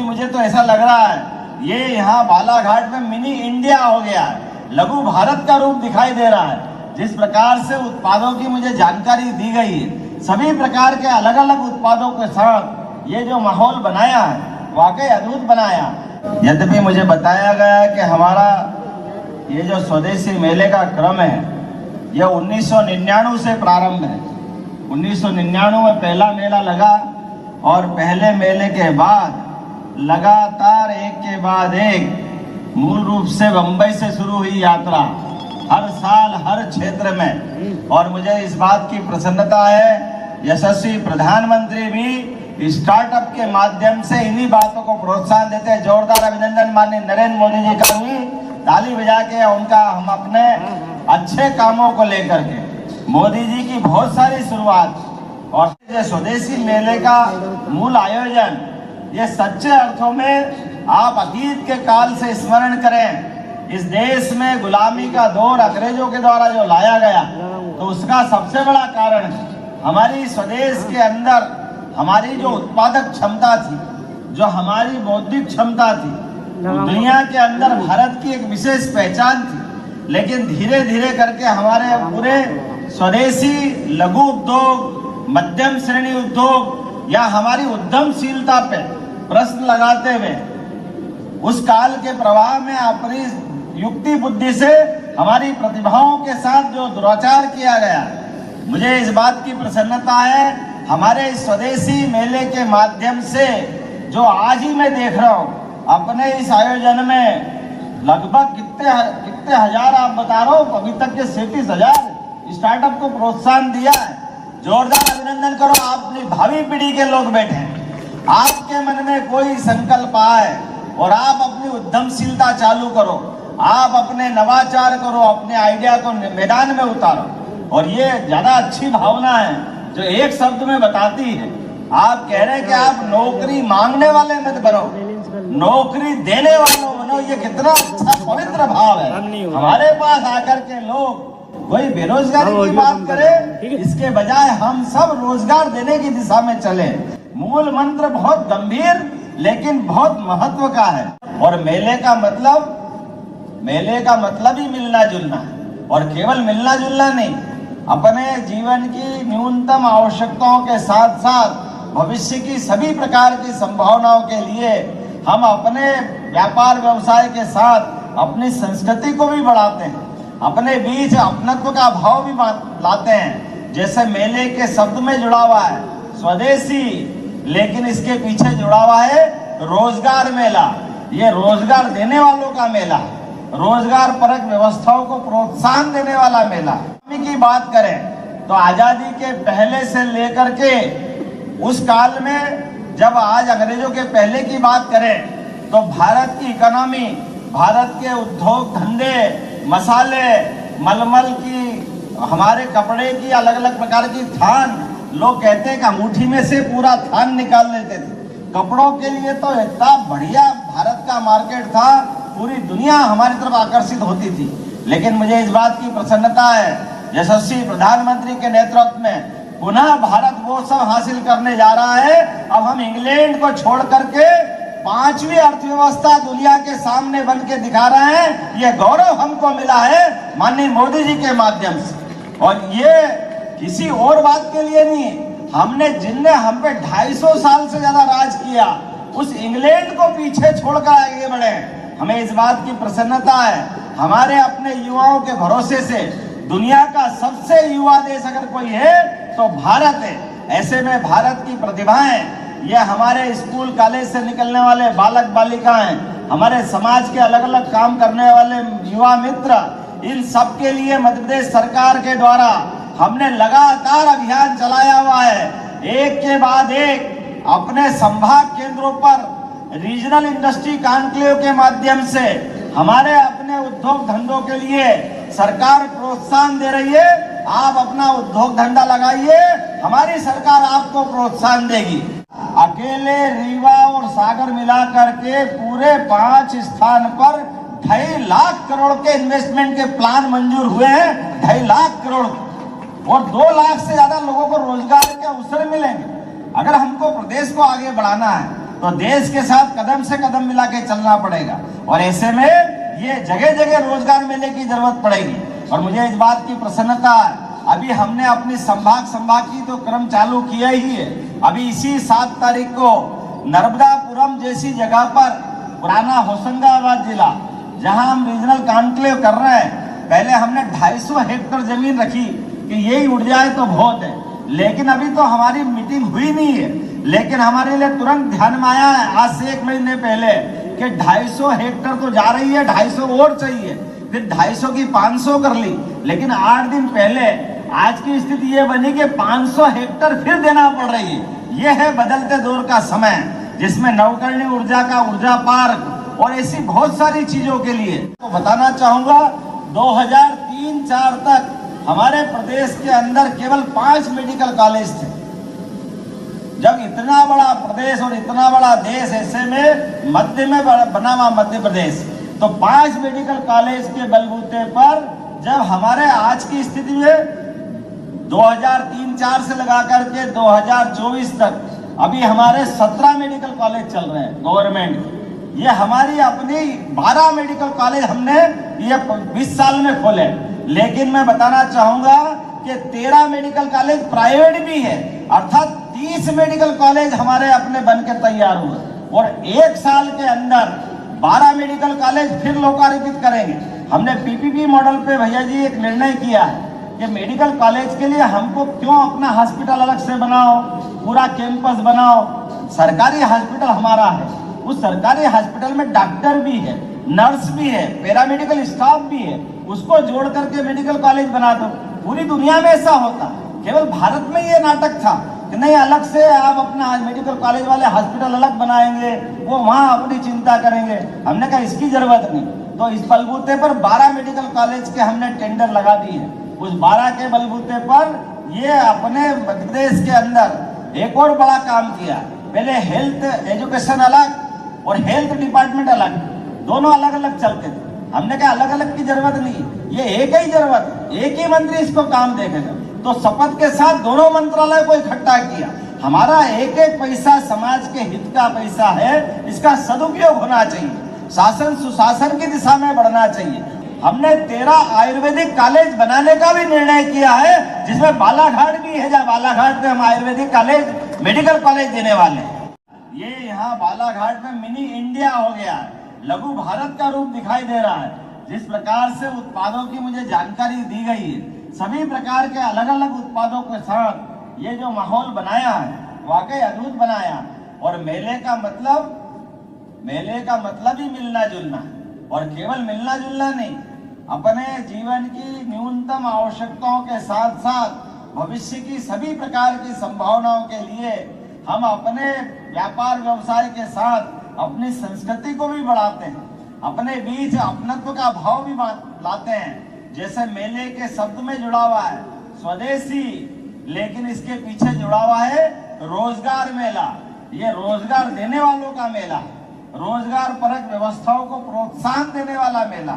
क्योंकि मुझे तो ऐसा लग रहा है ये यहाँ बालाघाट में मिनी इंडिया हो गया है, लघु भारत का रूप दिखाई दे रहा है। जिस प्रकार से उत्पादों की मुझे जानकारी दी गई है, सभी प्रकार के अलग अलग उत्पादों के साथ ये जो माहौल बनाया है वाकई अद्भुत बनाया। यद्यपि मुझे बताया गया है कि हमारा ये जो स्वदेशी मेले का क्रम है यह 1999 से प्रारंभ है। 1999 में पहला मेला लगा और पहले मेले के बाद लगातार एक के बाद एक मूल रूप से बंबई से शुरू हुई यात्रा हर साल हर क्षेत्र में। और मुझे इस बात की प्रसन्नता है यशस्वी प्रधानमंत्री भी स्टार्टअप के माध्यम से इन्हीं बातों को प्रोत्साहन देते हैं। जोरदार अभिनंदन माननीय नरेंद्र मोदी जी का भी ताली बजा के उनका हम अपने अच्छे कामों को लेकर के मोदी जी की बहुत सारी शुरुआत और ये स्वदेशी मेले का मूल आयोजन ये सच्चे अर्थों में आप अतीत के काल से स्मरण करें। इस देश में गुलामी का दौर अंग्रेजों के द्वारा जो लाया गया तो उसका सबसे बड़ा कारण हमारी स्वदेश के अंदर हमारी जो उत्पादक क्षमता थी, जो हमारी बौद्धिक क्षमता थी, दुनिया के अंदर भारत की एक विशेष पहचान थी। लेकिन धीरे धीरे करके हमारे पूरे स्वदेशी लघु उद्योग, मध्यम श्रेणी उद्योग या हमारी उद्यमशीलता पे प्रश्न लगाते हुए उस काल के प्रवाह में अपनी युक्ति बुद्धि से हमारी प्रतिभाओं के साथ जो दुराचार किया गया, मुझे इस बात की प्रसन्नता है हमारे इस स्वदेशी मेले के माध्यम से जो आज ही मैं देख रहा हूँ अपने इस आयोजन में लगभग कितने हजार आप बता रहे हो, अभी तक के 37,000 स्टार्टअप को प्रोत्साहन दिया है। जोरदार अभिनंदन करो। आप अपनी भावी पीढ़ी के लोग बैठे हैं, आपके मन में कोई संकल्प आए और आप अपनी उद्यमशीलता चालू करो, आप अपने नवाचार करो, अपने आइडिया को मैदान में उतारो। और ये ज्यादा अच्छी भावना है जो एक शब्द में बताती है। आप कह रहे हैं कि आप नौकरी मांगने वाले मत बनो, नौकरी देने वालों बनो। ये कितना अच्छा पवित्र भाव है। हमारे पास आकर के लोग कोई बेरोजगारी की बात करे, इसके बजाय हम सब रोजगार देने की दिशा में चले। मूल मंत्र बहुत गंभीर लेकिन बहुत महत्व का है। और मेले का मतलब ही मिलना जुलना है। और केवल मिलना जुलना नहीं, अपने जीवन की न्यूनतम आवश्यकताओं के साथ साथ भविष्य की सभी प्रकार की संभावनाओं के लिए हम अपने व्यापार व्यवसाय के साथ अपनी संस्कृति को भी बढ़ाते हैं, अपने बीच अपनत्व का भाव भी लाते हैं। जैसे मेले के शब्द में जुड़ा हुआ है स्वदेशी, लेकिन इसके पीछे जुड़ा हुआ है रोजगार मेला। ये रोजगार देने वालों का मेला, रोजगार परक व्यवस्थाओं को प्रोत्साहन देने वाला मेला। की बात करें तो आजादी के पहले से लेकर के उस काल में, जब आज अंग्रेजों के पहले की बात करें तो भारत की इकोनॉमी, भारत के उद्योग धंधे, मसाले, मलमल की, हमारे कपड़े की अलग अलग प्रकार की थान, लोग कहते हैं कि अंगूठी में से पूरा थान निकाल लेते थे। कपड़ों के लिए तो इतना बढ़िया भारत का मार्केट था, पूरी दुनिया हमारी तरफ आकर्षित होती थी। लेकिन मुझे इस बात की प्रसन्नता है यशस्वी प्रधानमंत्री के नेतृत्व में पुनः भारत वो सब हासिल करने जा रहा है। अब हम इंग्लैंड को छोड़ करके 5वीं अर्थव्यवस्था दुनिया के सामने बन के दिखा रहे हैं। ये गौरव हमको मिला है माननीय मोदी जी के माध्यम से। और ये किसी और बात के लिए नहीं, हमने जिनने हम पे 250 साल से ज्यादा राज किया उस इंग्लैंड को पीछे छोड़कर आगे बढ़े। हमें इस बात की प्रसन्नता है हमारे अपने युवाओं के भरोसे से दुनिया का सबसे युवा देश अगर कोई है तो भारत है। ऐसे में भारत की प्रतिभाएं, ये हमारे स्कूल कॉलेज से निकलने वाले बालक बालिकाएं, हमारे समाज के अलग अलग काम करने वाले युवा मित्र, इन सब के लिए मध्य प्रदेश सरकार के द्वारा हमने लगातार अभियान चलाया हुआ है। एक के बाद एक अपने संभाग केंद्रों पर रीजनल इंडस्ट्री कॉन्क्लेव के माध्यम से हमारे अपने उद्योग धंधों के लिए सरकार प्रोत्साहन दे रही है। आप अपना उद्योग धंधा लगाइए, हमारी सरकार आपको प्रोत्साहन देगी। अकेले रीवा और सागर मिलाकर के पूरे 5 स्थान पर 2.5 लाख करोड़ के इन्वेस्टमेंट के प्लान मंजूर हुए हैं। 2.5 लाख करोड़ और 2 लाख से ज्यादा लोगों को रोजगार के अवसर मिलेंगे। अगर हमको प्रदेश को आगे बढ़ाना है तो देश के साथ कदम से कदम मिला के चलना पड़ेगा। और ऐसे में ये जगह जगह रोजगार मेले की जरूरत पड़ेगी। और मुझे इस बात की प्रसन्नता है, अभी हमने अपनी संभाग की तो क्रम चालू किया ही है। अभी इसी 7 तारीख को नर्मदापुरम जैसी जगह पर, पुराना होशंगाबाद जिला, जहां हम रीजनल कॉन्क्लेव कर रहे हैं, पहले हमने 250 हेक्टेयर जमीन रखी कि यही उड़ जाए तो बहुत है, लेकिन अभी तो हमारी मीटिंग हुई नहीं है। लेकिन हमारे लिए तुरंत ध्यान में आया है आज से 1 महीने पहले कि 250 हेक्टेयर तो जा रही है, 250 और चाहिए, फिर 250 की 500 कर ली। लेकिन 8 दिन पहले आज की स्थिति ये बनी कि 500 हेक्टेयर फिर देना पड़ रही है। ये है बदलते दौर का समय, जिसमें नवकरणीय ऊर्जा का ऊर्जा पार्क और ऐसी बहुत सारी चीजों के लिए तो बताना चाहूंगा, 2003-4 तक हमारे प्रदेश के अंदर केवल 5 मेडिकल कॉलेज थे। जब इतना बड़ा प्रदेश और इतना बड़ा देश, ऐसे में मध्य में बना हुआ मध्य प्रदेश, तो 5 मेडिकल कॉलेज के बलबूते पर जब हमारे आज की स्थिति में 2003-4 से लगा करके 2024 तक अभी हमारे 17 मेडिकल कॉलेज चल रहे हैं गवर्नमेंट। ये हमारी अपनी 12 मेडिकल कॉलेज हमने ये 20 साल में खोले। लेकिन मैं बताना चाहूंगा कि 13 मेडिकल कॉलेज प्राइवेट भी है, अर्थात 30 मेडिकल कॉलेज हमारे अपने बन के तैयार हुए। और 1 साल के अंदर 12 मेडिकल कॉलेज फिर लोकार्पित करेंगे। हमने पीपीपी मॉडल पे भैया जी एक निर्णय किया है कि मेडिकल कॉलेज के लिए हमको क्यों अपना हॉस्पिटल अलग से बनाओ, पूरा कैंपस बनाओ। सरकारी हॉस्पिटल हमारा है, उस सरकारी हॉस्पिटल में डॉक्टर भी है, नर्स भी है, पैरामेडिकल स्टाफ भी है, उसको जोड़ करके मेडिकल कॉलेज बना दो। पूरी दुनिया में ऐसा होता, केवल भारत में ये नाटक था कि नहीं अलग से आप अपना मेडिकल कॉलेज वाले हॉस्पिटल अलग बनाएंगे, वो वहां अपनी चिंता करेंगे। हमने कहा इसकी जरूरत नहीं, तो इस बलबूते पर 12 मेडिकल कॉलेज के हमने टेंडर लगा दिए हैं। उस 12 के बलबूते पर ये अपने मध्य प्रदेश के अंदर एक और बड़ा काम किया। पहले हेल्थ एजुकेशन अलग और हेल्थ डिपार्टमेंट अलग, दोनों अलग अलग चलते थे। हमने कहा अलग अलग की जरूरत नहीं, ये एक ही जरूरत है, एक ही मंत्री इसको काम देखेगा। तो शपथ के साथ दोनों मंत्रालय को इकट्ठा किया। हमारा एक एक पैसा समाज के हित का पैसा है, इसका सदुपयोग होना चाहिए, शासन सुशासन की दिशा में बढ़ना चाहिए। हमने 13 आयुर्वेदिक कॉलेज बनाने का भी निर्णय किया है, जिसमें बालाघाट भी है, जहाँ बालाघाट में हम आयुर्वेदिक कॉलेज मेडिकल कॉलेज देने वाले हैं। ये यहाँ बालाघाट में मिनी इंडिया हो गया है, लघु भारत का रूप दिखाई दे रहा है। जिस प्रकार से उत्पादों की मुझे जानकारी दी गई है, सभी प्रकार के अलग अलग उत्पादों के साथ ये जो माहौल बनाया है, वाकई अद्भुत बनाया। और मेले का मतलब ही मिलना जुलना, और केवल मिलना जुलना नहीं, अपने जीवन की न्यूनतम आवश्यकताओं के साथ साथ भविष्य की सभी प्रकार की संभावनाओं के लिए हम अपने व्यापार व्यवसाय के साथ अपनी संस्कृति को भी बढ़ाते हैं, अपने बीच अपनत्व का भाव भी लाते हैं। जैसे मेले के शब्द में जुड़ा हुआ है स्वदेशी, लेकिन इसके पीछे जुड़ा हुआ है रोजगार मेला। ये रोजगार देने वालों का मेला, रोजगार परक व्यवस्थाओं को प्रोत्साहन देने वाला मेला।